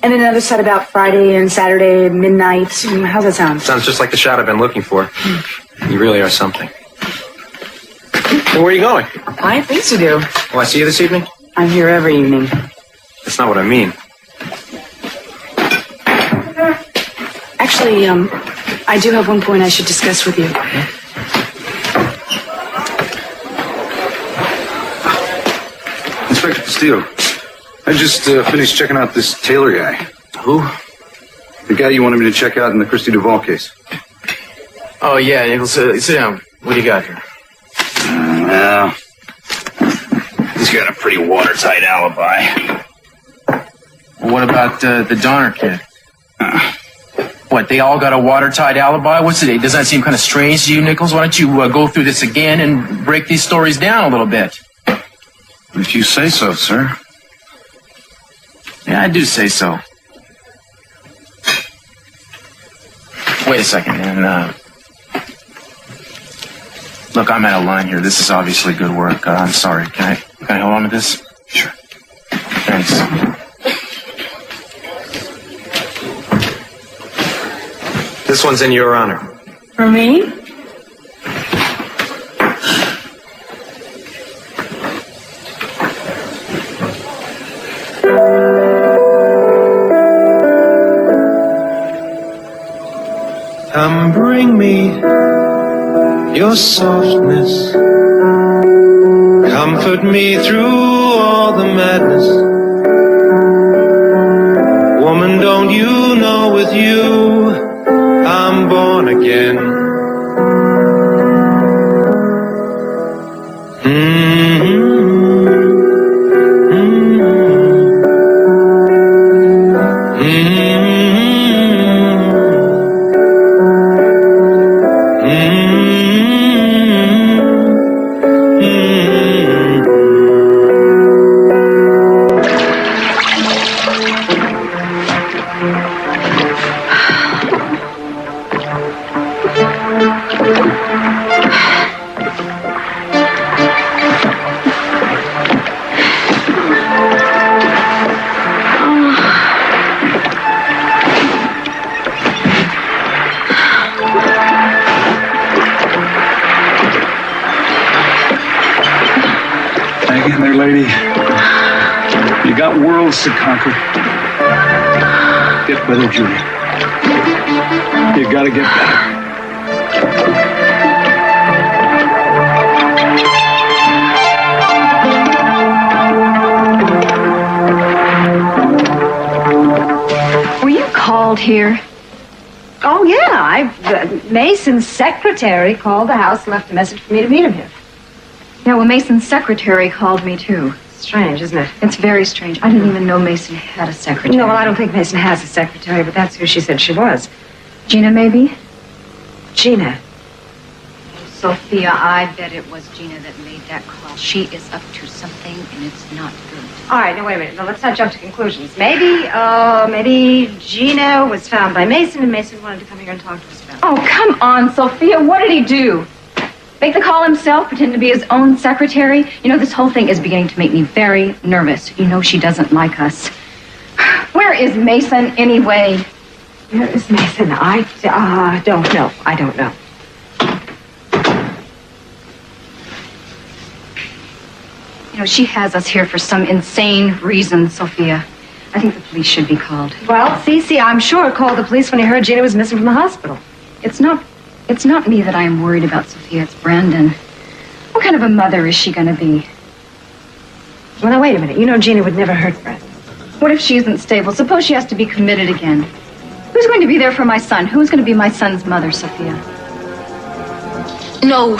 And then another set about Friday and Saturday midnight. How's that sound? Sounds just like the shot I've been looking for. You really are something. Well, where are you going? I have things to do. Will I see you this evening? I'm here every evening. That's not what I mean. Actually, I do have one point I should discuss with you. Inspector Castillo, I just finished checking out this Taylor guy. Who? The guy you wanted me to check out in the Christy Duvall case. Oh, yeah, Nichols, sit down. What do you got here? Well, he's got a pretty watertight alibi. Well, what about the Donner kid? What, they all got a watertight alibi? What's it? Does that seem kind of strange to you, Nichols? Why don't you go through this again and break these stories down a little bit? If you say so, sir. Yeah, I do say so. Wait a second, and, look, I'm out of line here. This is obviously good work. I'm sorry. Can I hold on to this? Sure. Thanks. This one's in your honor. For me? Come bring me your softness. Comfort me through all the madness. Woman, don't you know with you I'm born again. Hang in there, lady. You got worlds to conquer. Get better, Julie. You gotta get better. Were you called here? Oh, yeah. Mason's secretary called the house and left a message for me to meet him here. Yeah, well, Mason's secretary called me, too. Strange, isn't it? It's very strange. I didn't even know Mason had a secretary. No, well, I don't think Mason has a secretary, but that's who she said she was. Gina, maybe? Gina. Sophia, I bet it was Gina that made that call. She is up to something, and it's not good. All right, now, wait a minute. Now, let's not jump to conclusions. Maybe Gina was found by Mason, and Mason wanted to come here and talk to us about it. Oh, come on, Sophia. What did he do? Make the call himself, pretend to be his own secretary? You know, this whole thing is beginning to make me very nervous. You know she doesn't like us. Where is Mason, anyway? Where is Mason? I don't know. I don't know. You know, she has us here for some insane reason, Sophia. I think the police should be called. Well, Cece, I'm sure called the police when he heard Gina was missing from the hospital. It's not me that I am worried about, Sophia. It's Brandon. What kind of a mother is she going to be? Well, now, wait a minute. You know Gina would never hurt Brandon. What if she isn't stable? Suppose she has to be committed again. Who's going to be there for my son? Who's going to be my son's mother, Sophia? No,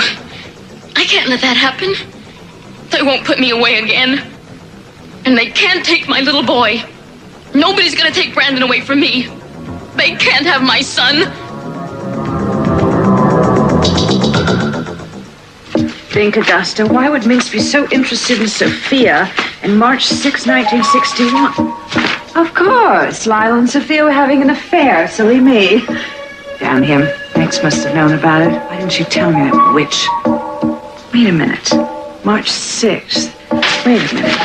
I can't let that happen. They won't put me away again. And they can't take my little boy. Nobody's going to take Brandon away from me. They can't have my son. Think, Augusta, why would Minx be so interested in Sophia in March 6, 1961? Of course. Lyle and Sophia were having an affair. Silly me. Damn him. Minx must have known about it. Why didn't she tell me, that witch? Wait a minute. March 6th. Wait a minute.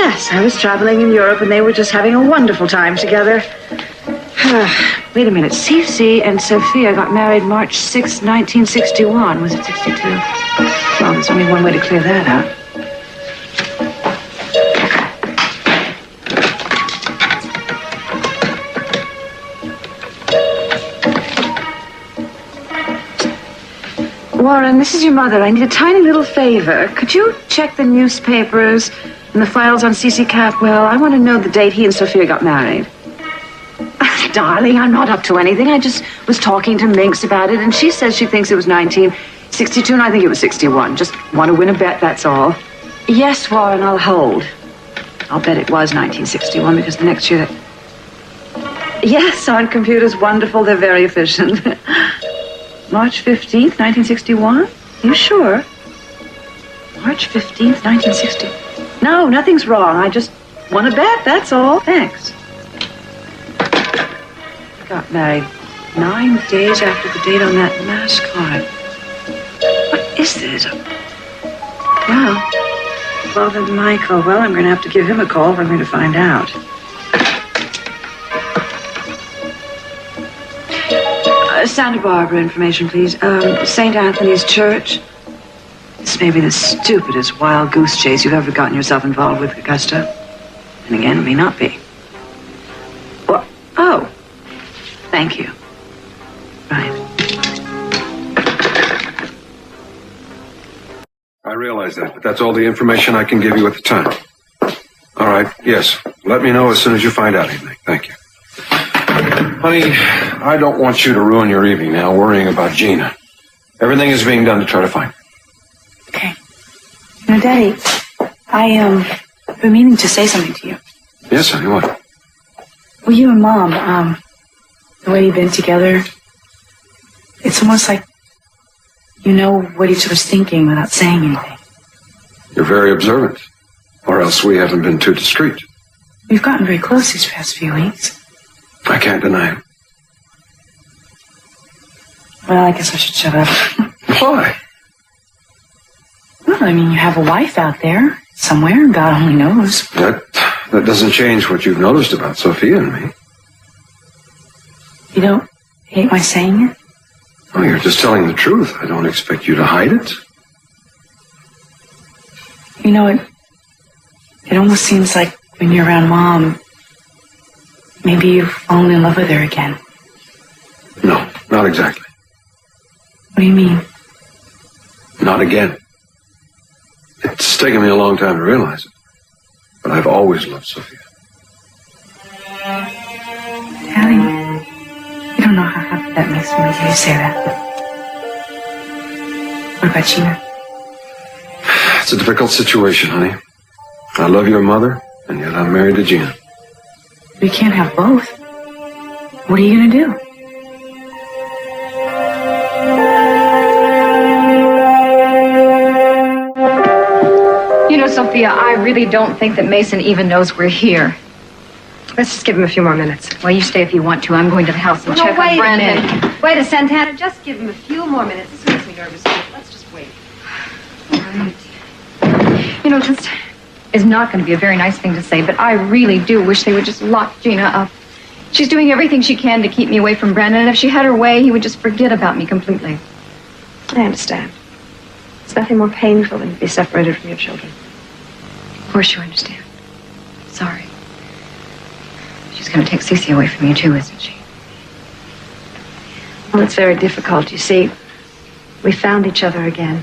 Yes, I was traveling in Europe and they were just having a wonderful time together. Wait a minute. Cece and Sophia got married March 6, 1961. Was it 62? Well, there's only one way to clear that out. Warren, this is your mother. I need a tiny little favor. Could you check the newspapers and the files on C.C. Catwell? I want to know the date he and Sophia got married. Darling, I'm not up to anything. I just was talking to Minx about it, and she says she thinks it was 1962, and I think it was 61. Just want to win a bet, that's all. Yes, Warren, I'll hold. I'll bet it was 1961, because the next year... Yes, on computers, wonderful. They're very efficient. March 15th, 1961? You sure? March 15th, 1960. No, nothing's wrong. I just want to bet, that's all. Thanks. Got married 9 days after the date on that mass card. What is this? Well, Father Michael. Well, I'm going to have to give him a call if I'm going to find out. Santa Barbara information, please. St. Anthony's Church. This may be the stupidest wild goose chase you've ever gotten yourself involved with, Augusta. And again, it may not be. Well, oh. Thank you. Right. I realize that, but that's all the information I can give you at the time. All right, yes. Let me know as soon as you find out anything. Thank you. Honey, I don't want you to ruin your evening now worrying about Gina. Everything is being done to try to find her. Okay. Now, Daddy, I've been meaning to say something to you. Yes, honey, what? Well, you and Mom, the way you've been together, it's almost like you know what each other's thinking without saying anything. You're very observant, or else we haven't been too discreet. We've gotten very close these past few weeks. I can't deny it. Well, I guess I should shut up. Why? Well, I mean, you have a wife out there somewhere, God only knows. That doesn't change what you've noticed about Sophia and me. You don't hate my saying it? Oh, you're just telling the truth. I don't expect you to hide it. You know, it almost seems like when you're around Mom, maybe you've fallen in love with her again. No, not exactly. What do you mean? Not again. It's taken me a long time to realize it, but I've always loved Sophia. Daddy, you don't know how happy that makes me to hear you say that. What about Gina? It's a difficult situation, honey. I love your mother, and yet I'm married to Gina. We can't have both. What are you going to do? You know, Sophia, I really don't think that Mason even knows we're here. Let's just give him a few more minutes. Well, you stay if you want to. I'm going to the house and check on Brandon. Wait a Santana. Just give him a few more minutes. This makes me nervous. Let's just wait. All right. You know, this is not going to be a very nice thing to say, but I really do wish they would just lock Gina up. She's doing everything she can to keep me away from Brandon, and if she had her way, he would just forget about me completely. I understand. It's nothing more painful than to be separated from your children. Of course you understand. Sorry. She's going to take Cece away from you, too, isn't she? Well, it's very difficult. You see, we found each other again.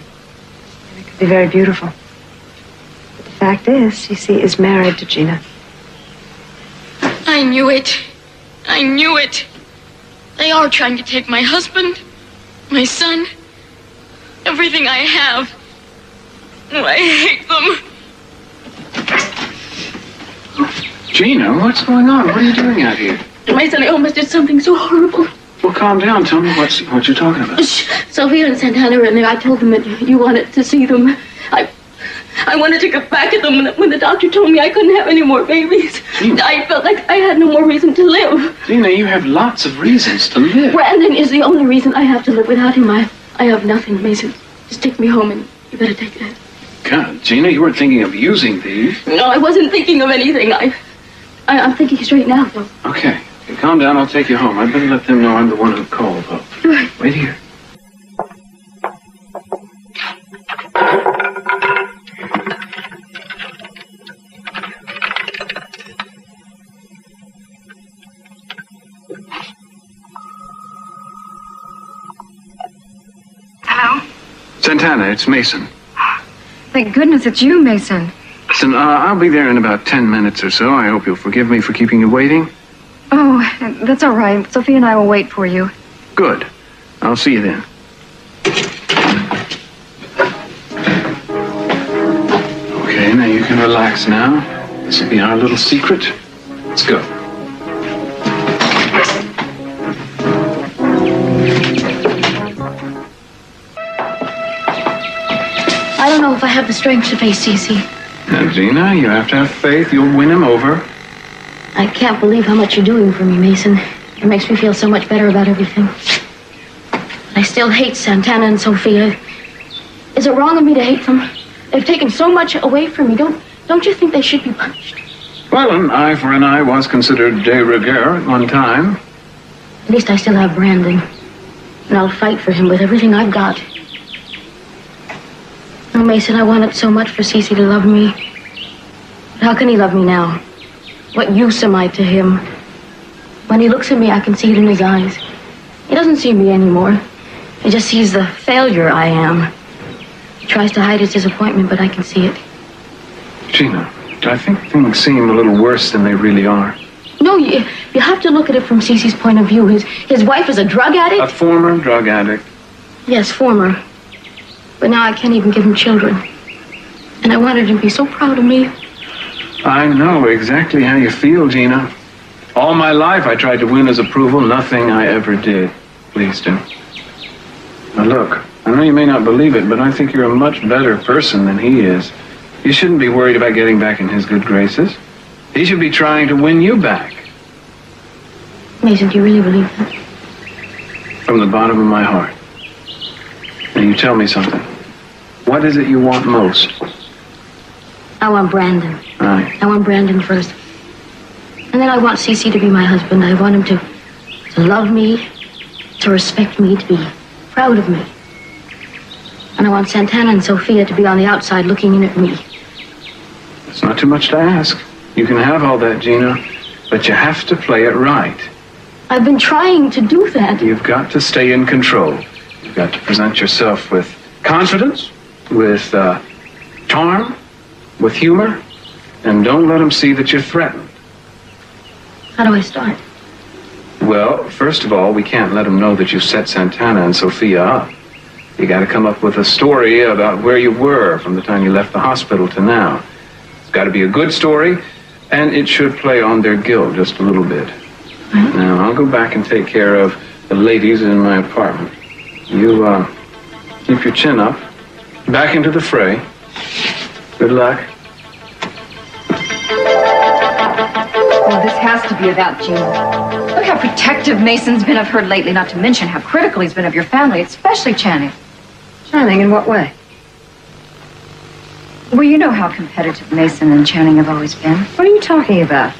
And it could be very beautiful. But the fact is, Cece is married to Gina. I knew it. I knew it. They are trying to take my husband, my son, everything I have. Oh, I hate them. Gina, what's going on? What are you doing out here? Mason, I almost did something so horrible. Well, calm down. Tell me what you're talking about. Sophia and Santana were in there. I told them that you wanted to see them. I wanted to get back at them when the doctor told me I couldn't have any more babies. Gina. I felt like I had no more reason to live. Gina, you have lots of reasons to live. Brandon is the only reason I have to live. Without him, I have nothing. Mason, just take me home and you better take that. can't. Gina, you weren't thinking of using these. No, I wasn't thinking of anything. I'm thinking straight now, though. Okay, calm down. I'll take you home. I better let them know I'm the one who called, though. Wait here. Hello? Santana, it's Mason. Thank goodness it's you, Mason. Listen, I'll be there in about 10 minutes or so. I hope you'll forgive me for keeping you waiting. Oh, that's all right. Sophia and I will wait for you. Good. I'll see you then. Okay, now you can relax now. This will be our little secret. Let's go. I don't know if I have the strength to face Cece. Now, Gina, you have to have faith. You'll win him over. I can't believe how much you're doing for me, Mason. It makes me feel so much better about everything. But I still hate Santana and Sophia. Is it wrong of me to hate them? They've taken so much away from me. Don't you think they should be punished? Well, an eye for an eye was considered de rigueur at one time. At least I still have Brandon. And I'll fight for him with everything I've got. Oh, Mason, I wanted so much for Cece to love me. But how can he love me now? What use am I to him? When he looks at me, I can see it in his eyes. He doesn't see me anymore. He just sees the failure I am. He tries to hide his disappointment, but I can see it. Gina, I think things seem a little worse than they really are. No, you have to look at it from Cece's point of view. His wife is a drug addict? A former drug addict. Yes, former. But now I can't even give him children. And I wanted him to be so proud of me. I know exactly how you feel, Gina. All my life I tried to win his approval. Nothing I ever did. Please do. Now look, I know you may not believe it, but I think you're a much better person than he is. You shouldn't be worried about getting back in his good graces. He should be trying to win you back. Mason, do you really believe that? From the bottom of my heart. Now you tell me something. What is it you want most? I want Brandon. Right. I want Brandon first. And then I want Cece to be my husband. I want him to love me, to respect me, to be proud of me. And I want Santana and Sophia to be on the outside looking in at me. It's not too much to ask. You can have all that, Gina, but you have to play it right. I've been trying to do that. You've got to stay in control. You've got to present yourself with confidence, with charm, with humor, and don't let them see that you're threatened. How do I start? Well, first of all, we can't let them know that you set Santana and Sophia up. You got to come up with a story about where you were from the time you left the hospital to now. It's got to be a good story, and it should play on their guilt just a little bit. Right. Now, I'll go back and take care of the ladies in my apartment. You, keep your chin up. Back into the fray. Good luck. Oh, this has to be about Gina. Look how protective Mason's been of her lately, not to mention how critical he's been of your family, especially Channing. Channing, in what way? Well, you know how competitive Mason and Channing have always been. What are you talking about?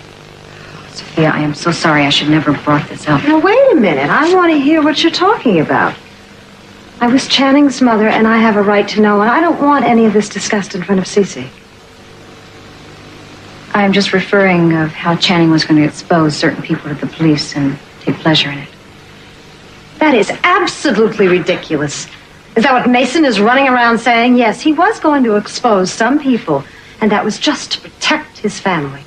Sophia, I am so sorry. I should never have brought this up. Now, wait a minute. I want to hear what you're talking about. I was Channing's mother, and I have a right to know, and I don't want any of this discussed in front of Cece. I am just referring of how Channing was going to expose certain people to the police and take pleasure in it. That is absolutely ridiculous. Is that what Mason is running around saying? Yes, he was going to expose some people, and that was just to protect his family.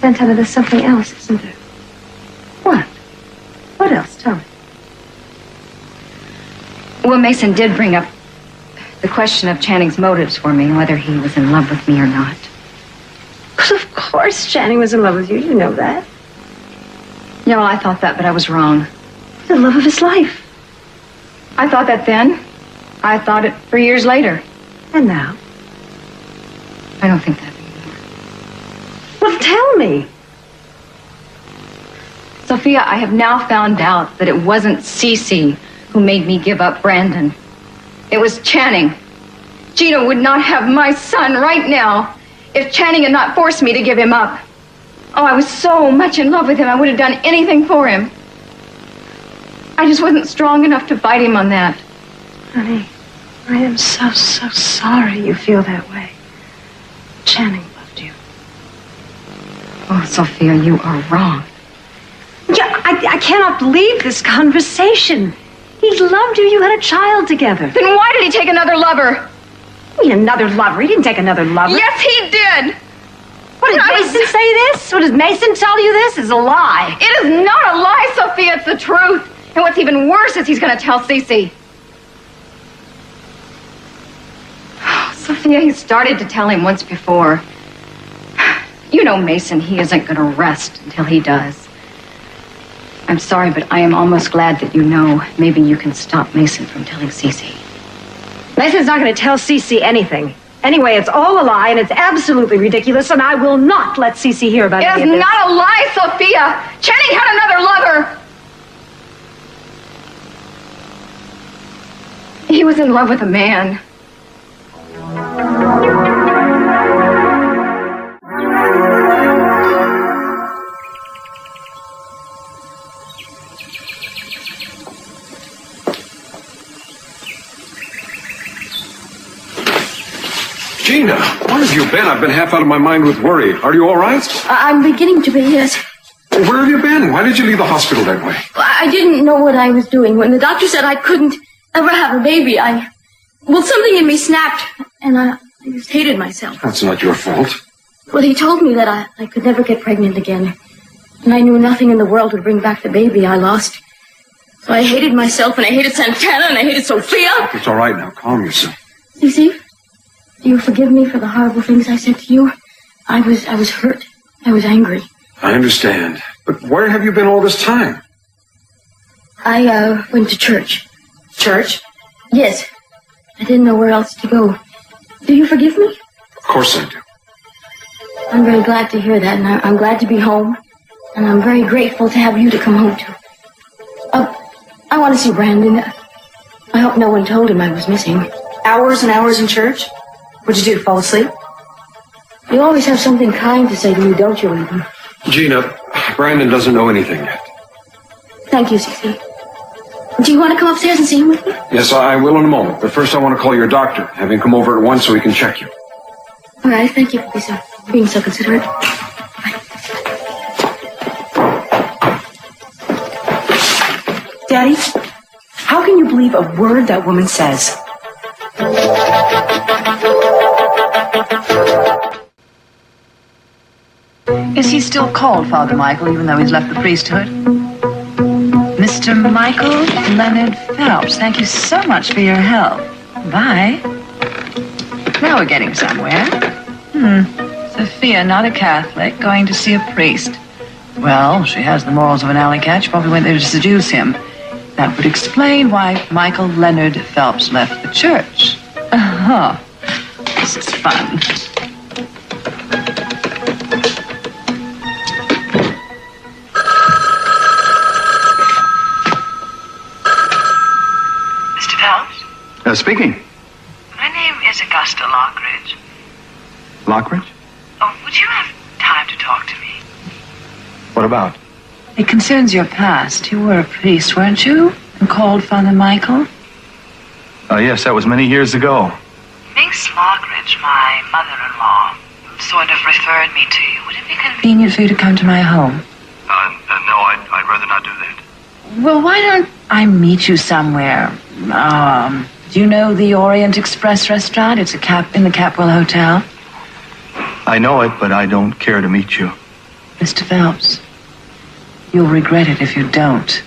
Santana, there's something else, isn't there? What? What else? Tell me. Well, Mason did bring up the question of Channing's motives for me, whether he was in love with me or not. Well, of course Channing was in love with you. You know that. Yeah, well, I thought that, but I was wrong. The love of his life. I thought that then. I thought it for years later. And now? I don't think that anymore. Well, tell me. Sophia, I have now found out that it wasn't Cece who made me give up Brandon. It was Channing. Gina would not have my son right now if Channing had not forced me to give him up. Oh, I was so much in love with him, I would have done anything for him. I just wasn't strong enough to fight him on that. Honey, I am so sorry you feel that way. Channing loved you. Oh, Sophia, you are wrong. Yeah, I cannot believe this conversation. He loved you. You had a child together. Then why did he take another lover? I mean, another lover? He didn't take another lover. Yes, he did. What, did Mason say this? What, does Mason tell you this? Is a lie. It is not a lie, Sophia. It's the truth. And what's even worse is he's going to tell Cece. Oh, Sophia, he started to tell him once before. You know, Mason, he isn't going to rest until he does. I'm sorry, but I am almost glad that you know. Maybe you can stop Mason from telling Cece. Mason's not going to tell Cece anything. Anyway, it's all a lie, and it's absolutely ridiculous, and I will not let Cece hear about it. It is not a lie, Sophia. Channing had another lover. He was in love with a man. Gina, where have you been? I've been half out of my mind with worry. Are you all right? I'm beginning to be, yes. Where have you been? Why did you leave the hospital that way? I didn't know what I was doing. When the doctor said I couldn't ever have a baby, something in me snapped, and I just hated myself. That's not your fault. Well, he told me that I could never get pregnant again. And I knew nothing in the world would bring back the baby I lost. So I hated myself, and I hated Santana, and I hated Sophia. It's all right now. Calm yourself. Cece, do you forgive me for the horrible things I said to you? I was hurt. I was angry. I understand. But where have you been all this time? I went to church. Church? Yes. I didn't know where else to go. Do you forgive me? Of course I do. I'm very glad to hear that, and I'm glad to be home. And I'm very grateful to have you to come home to. I want to see Brandon. I hope no one told him I was missing. Hours and hours in church? What'd you do, fall asleep? You always have something kind to say to me, don't you, Eden? Gina, Brandon doesn't know anything yet. Thank you, Cece. Do you want to come upstairs and see him with me? Yes, I will in a moment. But first I want to call your doctor. Have him come over at once so he can check you. All right, thank you for being so considerate. Daddy, how can you believe a word that woman says? Is he still called Father Michael, even though he's left the priesthood? Mr. Michael Leonard Phelps, thank you so much for your help. Bye. Now we're getting somewhere. Sophia, not a Catholic, going to see a priest. Well, she has the morals of an alley cat. She probably went there to seduce him. That would explain why Michael Leonard Phelps left the church. This is fun. Mr. Phelps? Speaking. My name is Augusta Lockridge. Lockridge? Oh, would you have time to talk to me? What about? It concerns your past. You were a priest, weren't you? And called Father Michael? Yes, that was many years ago. Miss Lockridge, my mother-in-law, sort of referred me to you. Would it be Convenient for you to come to my home? No, I'd rather not do that. Well, why don't I meet you somewhere? Do you know the Orient Express restaurant? It's in the Capwell Hotel. I know it, but I don't care to meet you. Mr. Phelps, you'll regret it if you don't.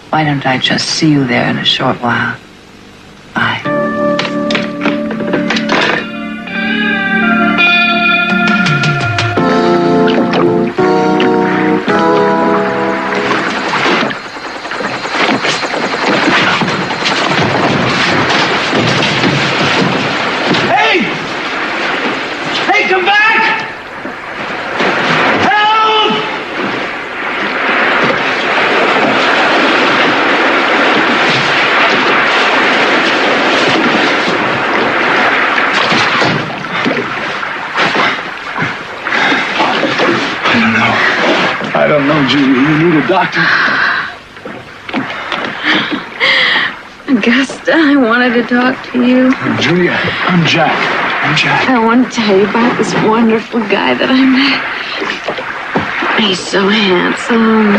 Why don't I just see you there in a short while? Bye. Hey, come back! Help! don't know, Julia. You need a doctor. Augusta, I wanted to talk to you. Julia, I'm Jack. I want to tell you about this wonderful guy that I met. He's so handsome,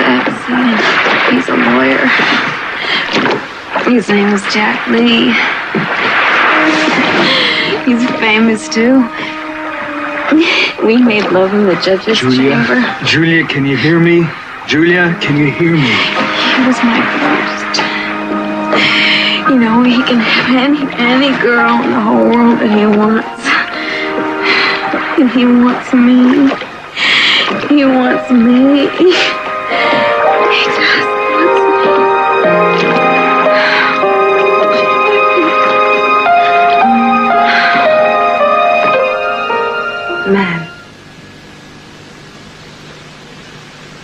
sexy. He's a lawyer. His name is Jack Lee. He's famous, too. We made love in the judge's chamber. Julia, can you hear me? Julia, can you hear me? He was my first. You know, he can have any girl in the whole world that he wants. And he wants me. He wants me. He just wants me. Man,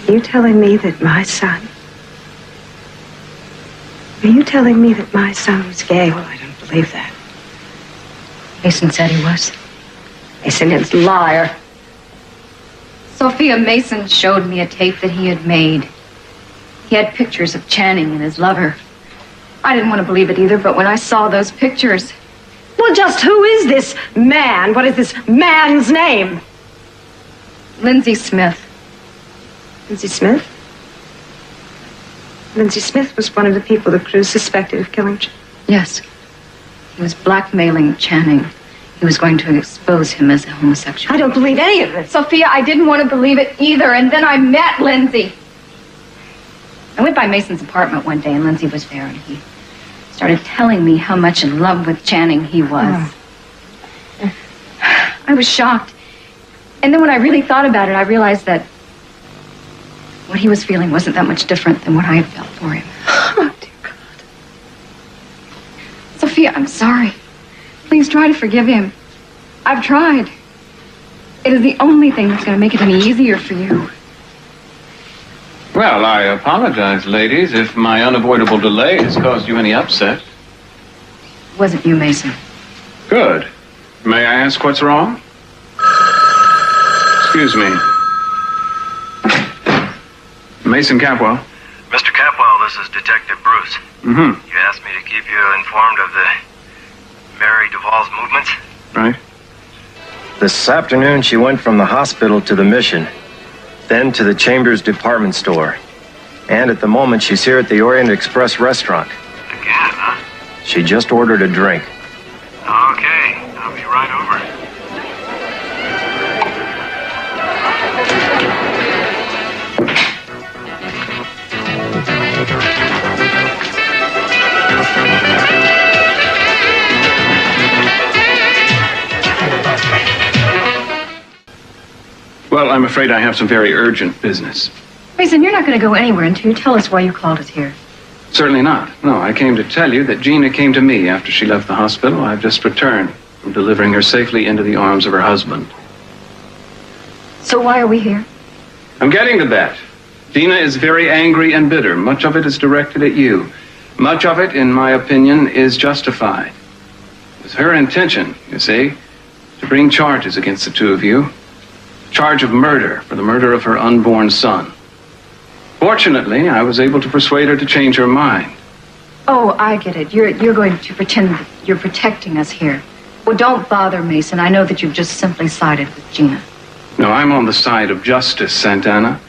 are you telling me that my son... Are you telling me that my son was gay? Well, I don't believe that. Mason said he was. Mason is a liar. Sophia Mason showed me a tape that he had made. He had pictures of Channing and his lover. I didn't want to believe it either, but when I saw those pictures... Well, just who is this man? What is this man's name? Lindsay Smith. Lindsay Smith? Lindsay Smith was one of the people the crew suspected of killing Channing. Yes. He was blackmailing Channing. He was going to expose him as a homosexual. I don't believe any of it. Sophia, I didn't want to believe it either, and then I met Lindsay. I went by Mason's apartment one day, and Lindsay was there, and he started telling me how much in love with Channing he was. Oh. I was shocked. And then when I really thought about it, I realized that what he was feeling wasn't that much different than what I had felt for him. Oh, dear God. Sophia, I'm sorry. Please try to forgive him. I've tried. It is the only thing that's going to make it any easier for you. Well, I apologize, ladies, if my unavoidable delay has caused you any upset. It wasn't you, Mason. Good. May I ask what's wrong? Excuse me. Mason Capwell. Mr. Capwell, this is Detective Bruce. Mm-hmm. You asked me to keep you informed of the Mary Duvall's movements? Right. This afternoon, she went from the hospital to the Mission, then to the Chambers department store. And at the moment, she's here at the Orient Express restaurant. Again, huh? She just ordered a drink. Okay, I'll be right over. Well, I'm afraid I have some very urgent business. Mason, you're not going to go anywhere until you tell us why you called us here. Certainly not. No, I came to tell you that Gina came to me after she left the hospital. I've just returned from delivering her safely into the arms of her husband. So why are we here? I'm getting to that. Gina is very angry and bitter. Much of it is directed at you. Much of it, in my opinion, is justified. It was her intention, you see, to bring charges against the two of you. Charge of murder for the murder of her unborn son. Fortunately, I was able to persuade her to change her mind. Oh, I get it. You're going to pretend that you're protecting us here. Well, don't bother, Mason. I know that you've just simply sided with Gina. No, I'm on the side of justice, Santana.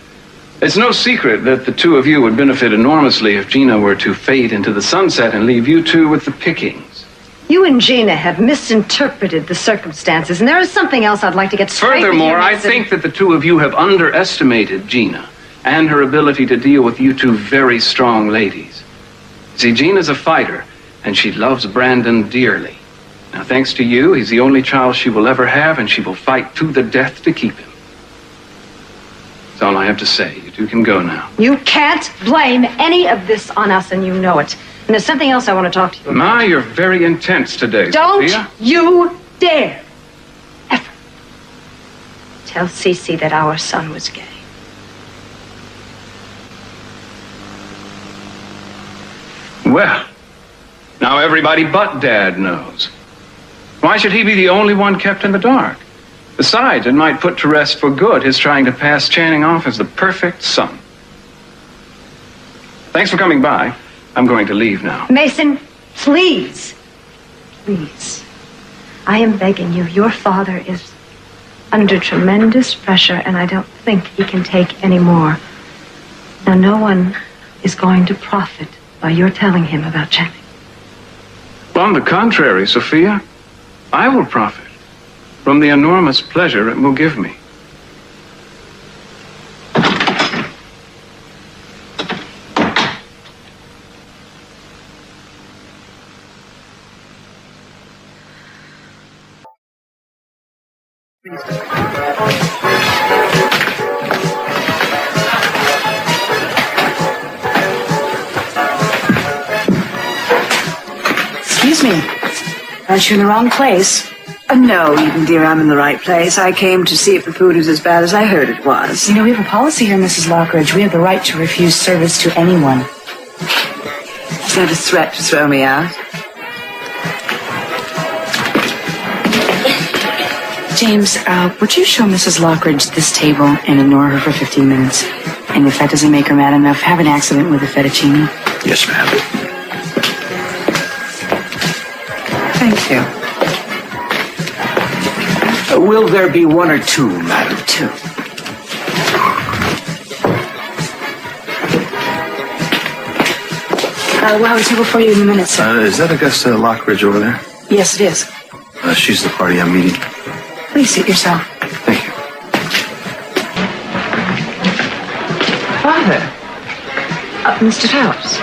It's no secret that the two of you would benefit enormously if Gina were to fade into the sunset and leave you two with the pickings. You and Gina have misinterpreted the circumstances, and there is something else I'd like to get straight with you, Furthermore, I Mason. think that the two of you have underestimated Gina and her ability to deal with you two very strong ladies. See, Gina's a fighter, and she loves Brandon dearly. Now, thanks to you, he's the only child she will ever have, and she will fight to the death to keep him. That's all I have to say. You two can go now. You can't blame any of this on us, and you know it. And there's something else I want to talk to you about. Ma, you're very intense today, Don't Sophia. you dare ever tell Cece that our son was gay. Well, now everybody but Dad knows. Why should he be the only one kept in the dark? Besides, it might put to rest for good his trying to pass Channing off as the perfect son. Thanks for coming by. I'm going to leave now. Mason, please. Please. I am begging you. Your father is under tremendous pressure, and I don't think he can take any more. Now, no one is going to profit by your telling him about Channing. On the contrary, Sophia, I will profit from the enormous pleasure it will give me. Excuse me. Aren't you in the wrong place? No, Eden, dear, I'm in the right place. I came to see if the food is as bad as I heard it was. You know, we have a policy here, Mrs. Lockridge. We have the right to refuse service to anyone. Is that a threat to throw me out? James, would you show Mrs. Lockridge this table and ignore her for 15 minutes? And if that doesn't make her mad enough, have an accident with the fettuccine. Yes, ma'am. Thank you. Will there be one or two, madam? Two. We'll have a table for you in a minute, sir. Is that Augusta Lockridge over there? Yes, it is. She's the party I'm meeting. Please seat yourself. Thank you. Father. Mr. Phelps.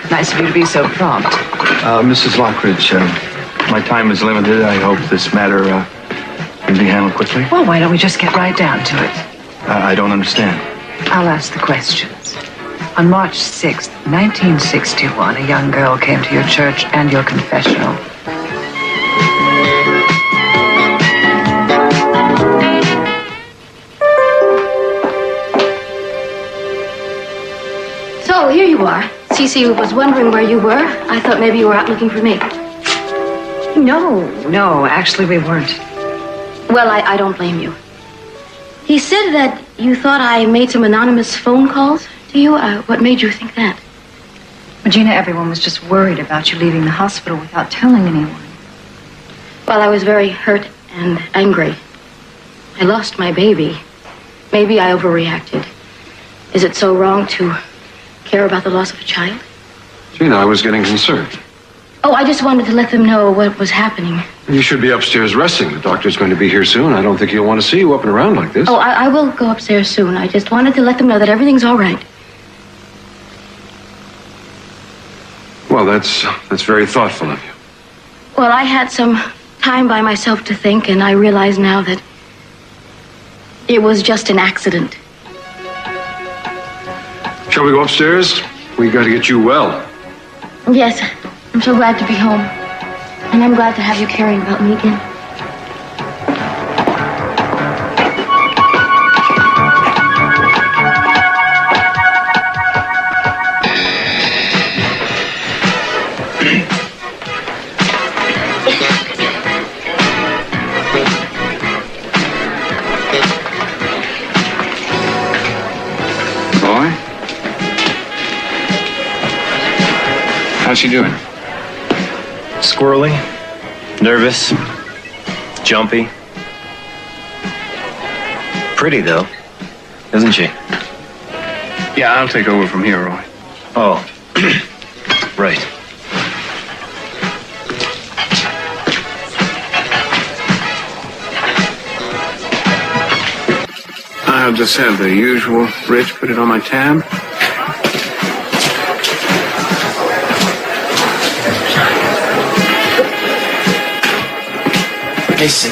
Nice of you to be so prompt. Mrs. Lockridge, my time is limited. I hope this matter can be handled quickly. Well, why don't we just get right down to it? I don't understand. I'll ask the questions. On March 6th, 1961, a young girl came to your church and your confessional. So, here you are. Cece was wondering where you were. I thought maybe you were out looking for me. No, actually we weren't. Well, I don't blame you. He said that you thought I made some anonymous phone calls to you. What made you think that? Regina, everyone was just worried about you leaving the hospital without telling anyone. Well, I was very hurt and angry. I lost my baby. Maybe I overreacted. Is it so wrong to care about the loss of a child? Gina, I was getting concerned. Oh, I just wanted to let them know what was happening. You should be upstairs resting. The doctor's going to be here soon. I don't think he'll want to see you up and around like this. Oh, I will go upstairs soon. I just wanted to let them know that everything's all right. Well, that's very thoughtful of you. Well, I had some time by myself to think, and I realize now that it was just an accident. Shall we go upstairs? We got to get you well. Yes, I'm so glad to be home. And I'm glad to have you caring about me again. Boy? How's she doing? Squirrely, nervous, jumpy. Pretty, though, isn't she? Yeah, I'll take over from here, Roy. Oh, right. I'll just have the usual. Rich, put it on my tab. Mason,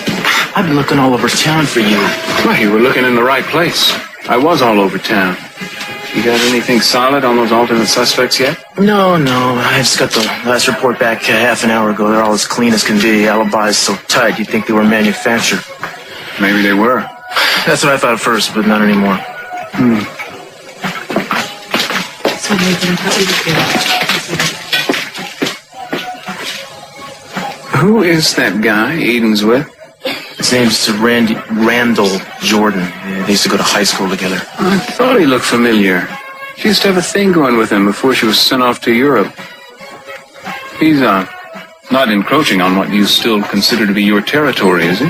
I've been looking all over town for you. Well, you were looking in the right place. I was all over town. You got anything solid on those alternate suspects yet? No, I just got the last report back half an hour ago. They're all as clean as can be. Alibis so tight you'd think they were manufactured. Maybe they were. That's what I thought at first, but not anymore. So, Nathan, I thought we would go. Who is that guy Eden's with? His name's Randall Jordan. Yeah, they used to go to high school together. I thought he looked familiar. She used to have a thing going with him before she was sent off to Europe. He's, not encroaching on what you still consider to be your territory, is he?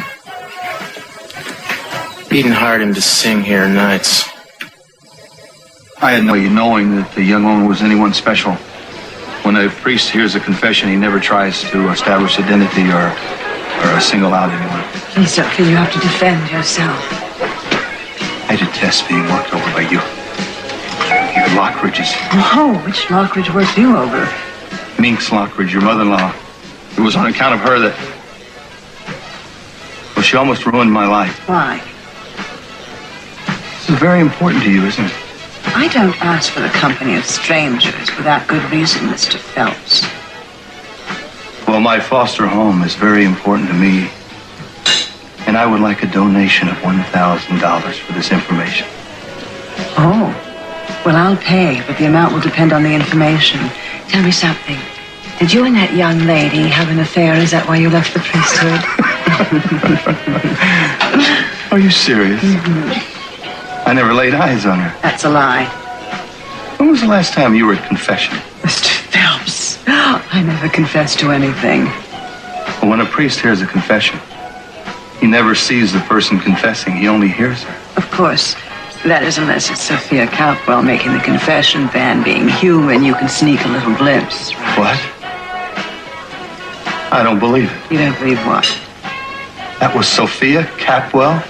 Eden hired him to sing here nights. I had no way of knowing that the young woman was anyone special. When a priest hears a confession, he never tries to establish identity or single out anyone. Please, Sophie, you have to defend yourself. I detest being worked over by you. You Lockridges. Oh, which Lockridge worked you over? Minx Lockridge, your mother-in-law. It was on account of her that... Well, she almost ruined my life. Why? This is very important to you, isn't it? I don't ask for the company of strangers without good reason, Mr. Phelps. Well, my foster home is very important to me. And I would like a donation of $1,000 for this information. Oh. Well, I'll pay, but the amount will depend on the information. Tell me something. Did you and that young lady have an affair? Is that why you left the priesthood? Are you serious? I never laid eyes on her. That's a lie. When was the last time you were at confession? Mr. Phelps, I never confess to anything. Well, when a priest hears a confession, he never sees the person confessing. He only hears her. Of course. That is, unless it's Sophia Capwell making the confession, then being human, you can sneak a little glimpse. What? I don't believe it. You don't believe what? That was Sophia Capwell?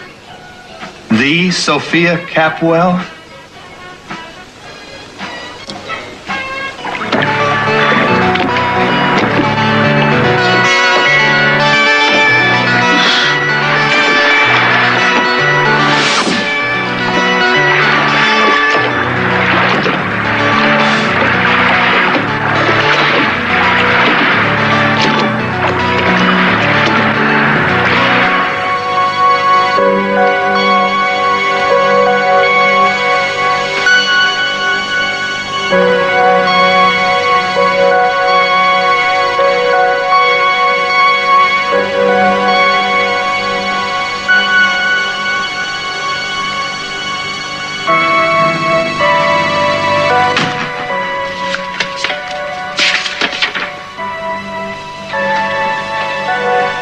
The Sophia Capwell?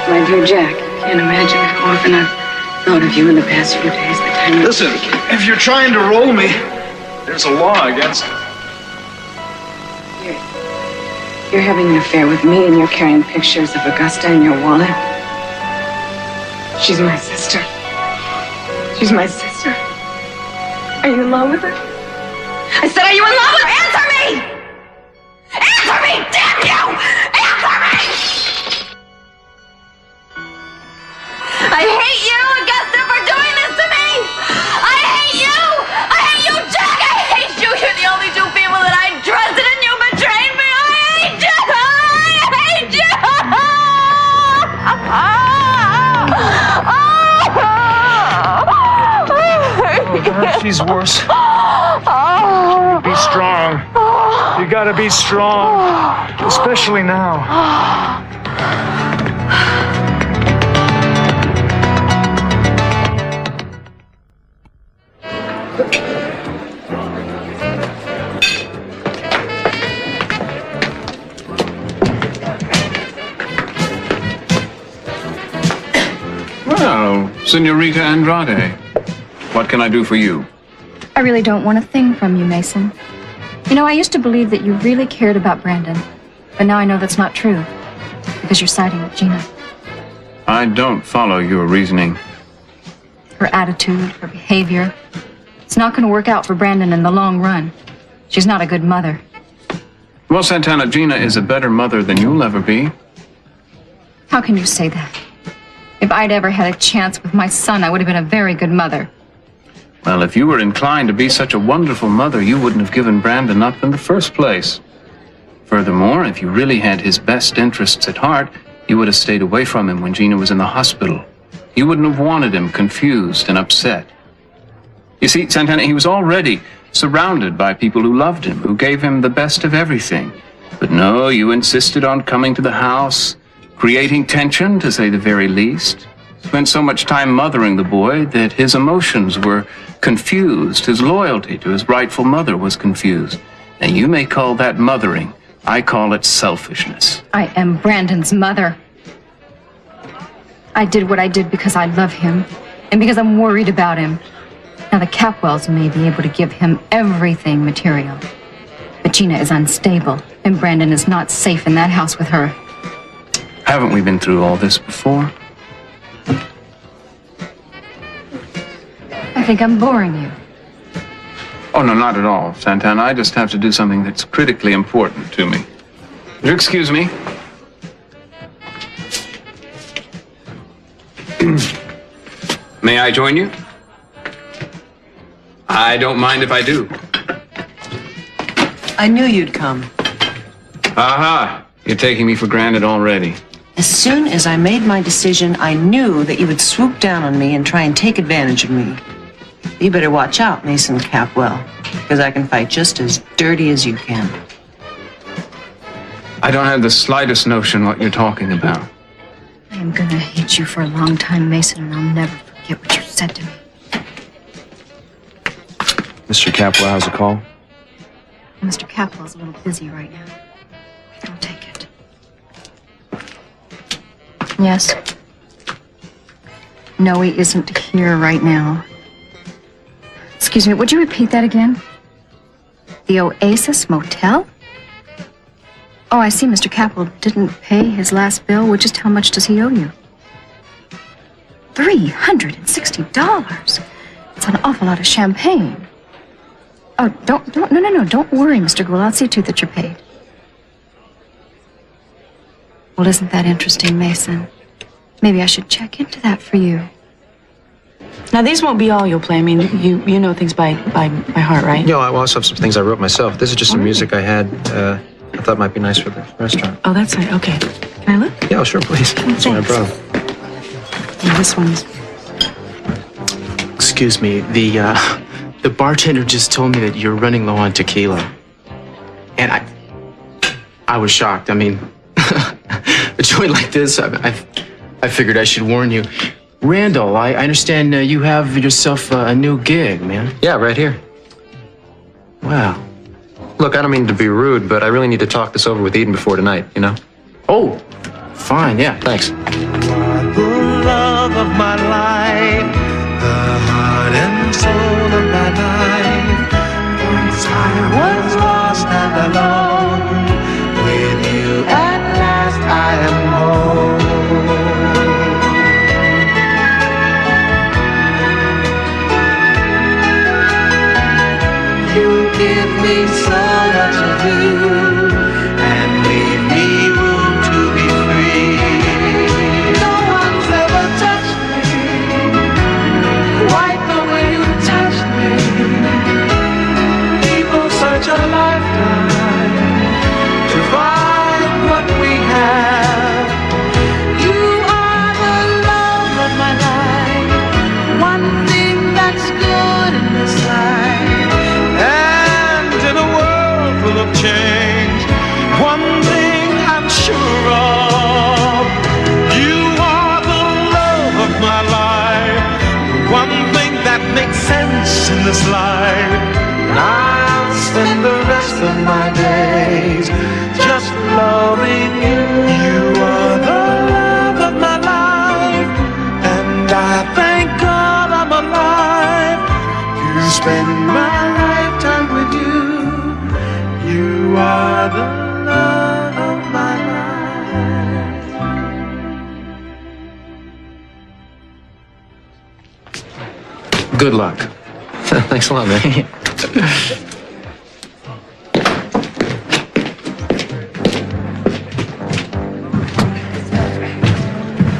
My dear Jack, you can't imagine how often I've thought of you in the past few days. The time you... Listen, if you're trying to roll me, there's a law against it. You're having an affair with me and you're carrying pictures of Augusta in your wallet. She's my sister. She's my sister. Are you in love with her? I said, are you in love with her? Answer me! Answer me, damn you! Answer me! I hate you, Augusta, for doing this to me! I hate you! I hate you, Jack! I hate you! You're the only two people that I trusted and you betrayed me! I hate you! I hate you! She's worse. Be strong. You gotta be strong. Especially now. Well, Senorita Andrade, what can I do for you? I really don't want a thing from you, Mason. You know, I used to believe that you really cared about Brandon, but now I know that's not true, because you're siding with Gina. I don't follow your reasoning. Her attitude, her behavior, it's not going to work out for Brandon in the long run. She's not a good mother. Well, Santana, Gina is a better mother than you'll ever be. How can you say that? If I'd ever had a chance with my son, I would have been a very good mother. Well, if you were inclined to be such a wonderful mother, you wouldn't have given Brandon up in the first place. Furthermore, if you really had his best interests at heart, you would have stayed away from him when Gina was in the hospital. You wouldn't have wanted him confused and upset. You see, Santana, he was already surrounded by people who loved him, who gave him the best of everything. But no, you insisted on coming to the house, creating tension, to say the very least. spent so much time mothering the boy that his emotions were confused. His loyalty to his rightful mother was confused. Now, you may call that mothering. I call it selfishness. I am Brandon's mother. I did what I did because I love him and because I'm worried about him. Now, the Capwells may be able to give him everything material. But Gina is unstable, and Brandon is not safe in that house with her. Haven't we been through all this before? I think I'm boring you. Oh, no, not at all, Santana. I just have to do something that's critically important to me. Would you excuse me? May I join you? I don't mind if I do. I knew you'd come. Aha! You're taking me for granted already. As soon as I made my decision, I knew that you would swoop down on me and try and take advantage of me. You better watch out, Mason Capwell, because I can fight just as dirty as you can. I don't have the slightest notion what you're talking about. I am gonna hate you for a long time, Mason, and I'll never forget what you said to me. Mr. Capwell, how's the call? Mr. Capwell's a little busy right now. I'll take it. Yes? No, he isn't here right now. Excuse me, would you repeat that again? The Oasis Motel? Oh, I see Mr. Capwell didn't pay his last bill. Well, just how much does he owe you? $360. It's an awful lot of champagne. Oh, no, don't worry, Mr. Gould. I'll see to it that you're paid. Well, isn't that interesting, Mason? Maybe I should check into that for you. Now, these won't be all you'll play. I mean, you know things by heart, right? Yeah, I also have some things I wrote myself. This is just some music I had. I thought might be nice for the restaurant. Oh, that's right. Okay. Can I look? Yeah, sure, please. That's what I brought. Yeah, this one's... Excuse me, the bartender just told me that you're running low on tequila. And I was shocked. I mean, a joint like this, I figured I should warn you. Randall, I understand you have yourself a new gig, man. Yeah, right here. Wow. Look, I don't mean to be rude, but I really need to talk this over with Eden before tonight, you know? Oh, fine, yeah. Thanks. The love of my life, the heart and soul of my life. Once I was lost and alone, with you at last I am home. You give me so much of you and leave me room to be free. No one's ever touched me quite the way you touched me. People search a lifetime to find what we have. You are the love of my life, one thing that's good in this life. In a world full of change, one thing I'm sure of, you are the love of my life, the one thing that makes sense in this life. And I'll spend the rest of my days just loving you. You are the love of my life, and I thank God I'm alive to spend my lifetime with you. You are the love of my life. Good luck. Thanks a lot, man.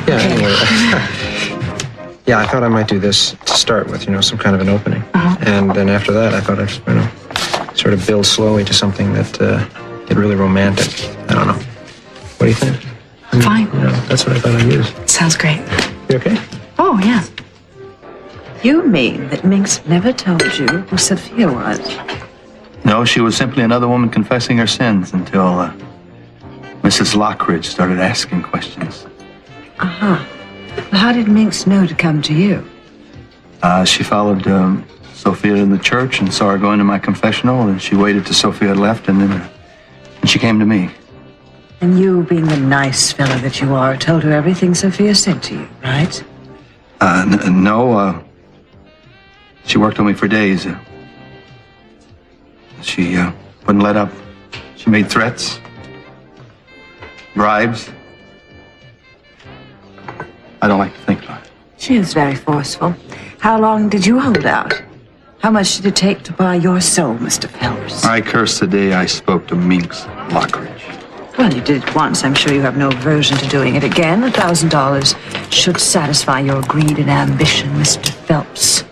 Yeah, anyway. Yeah, I thought I might do this to start with, some kind of an opening. And then after that, I thought I'd, sort of build slowly to something that get really romantic. I don't know. What do you think? Fine. That's what I thought I'd use. Sounds great. You okay? Oh, yeah. You mean that Minx never told you who Sophia was? No, she was simply another woman confessing her sins until Mrs. Lockridge started asking questions. Uh-huh. How did Minx know to come to you? She followed Sophia in the church and saw her going to my confessional, and she waited till Sophia had left, and then she came to me. And you, being the nice fellow that you are, told her everything Sophia said to you, right? No. She worked on me for days. She wouldn't let up. She made threats, bribes. I don't like to think about it. She is very forceful. How long did you hold out? How much did it take to buy your soul, Mr. Phelps? I curse the day I spoke to Minx Lockridge. Well, you did it once. I'm sure you have no aversion to doing it again. $1,000 should satisfy your greed and ambition, Mr. Phelps.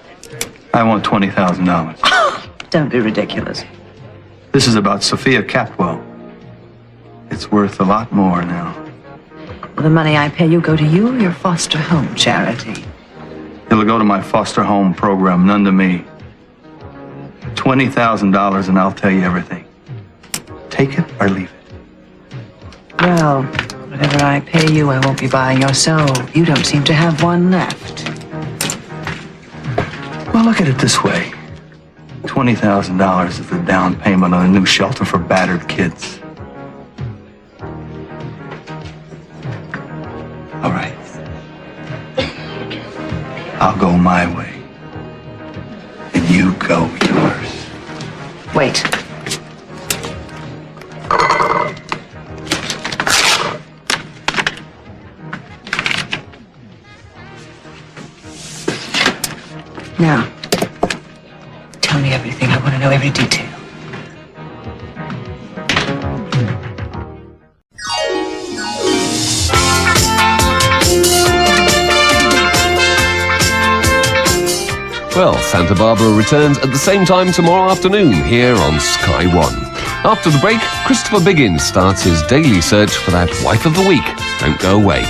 I want $20,000. Don't be ridiculous. This is about Sophia Capwell. It's worth a lot more now. Will the money I pay you go to you or your foster home charity? It'll go to my foster home program, none to me. $20,000 and I'll tell you everything. Take it or leave it. Well, whatever I pay you, I won't be buying your soul. You don't seem to have one left. Well, look at it this way. $20,000 is the down payment on a new shelter for battered kids. All right. I'll go my way. And you go yours. Wait. Now, tell me everything. I want to know every detail. Well, Santa Barbara returns at the same time tomorrow afternoon here on Sky One. After the break, Christopher Biggins starts his daily search for that wife of the week. Don't go away.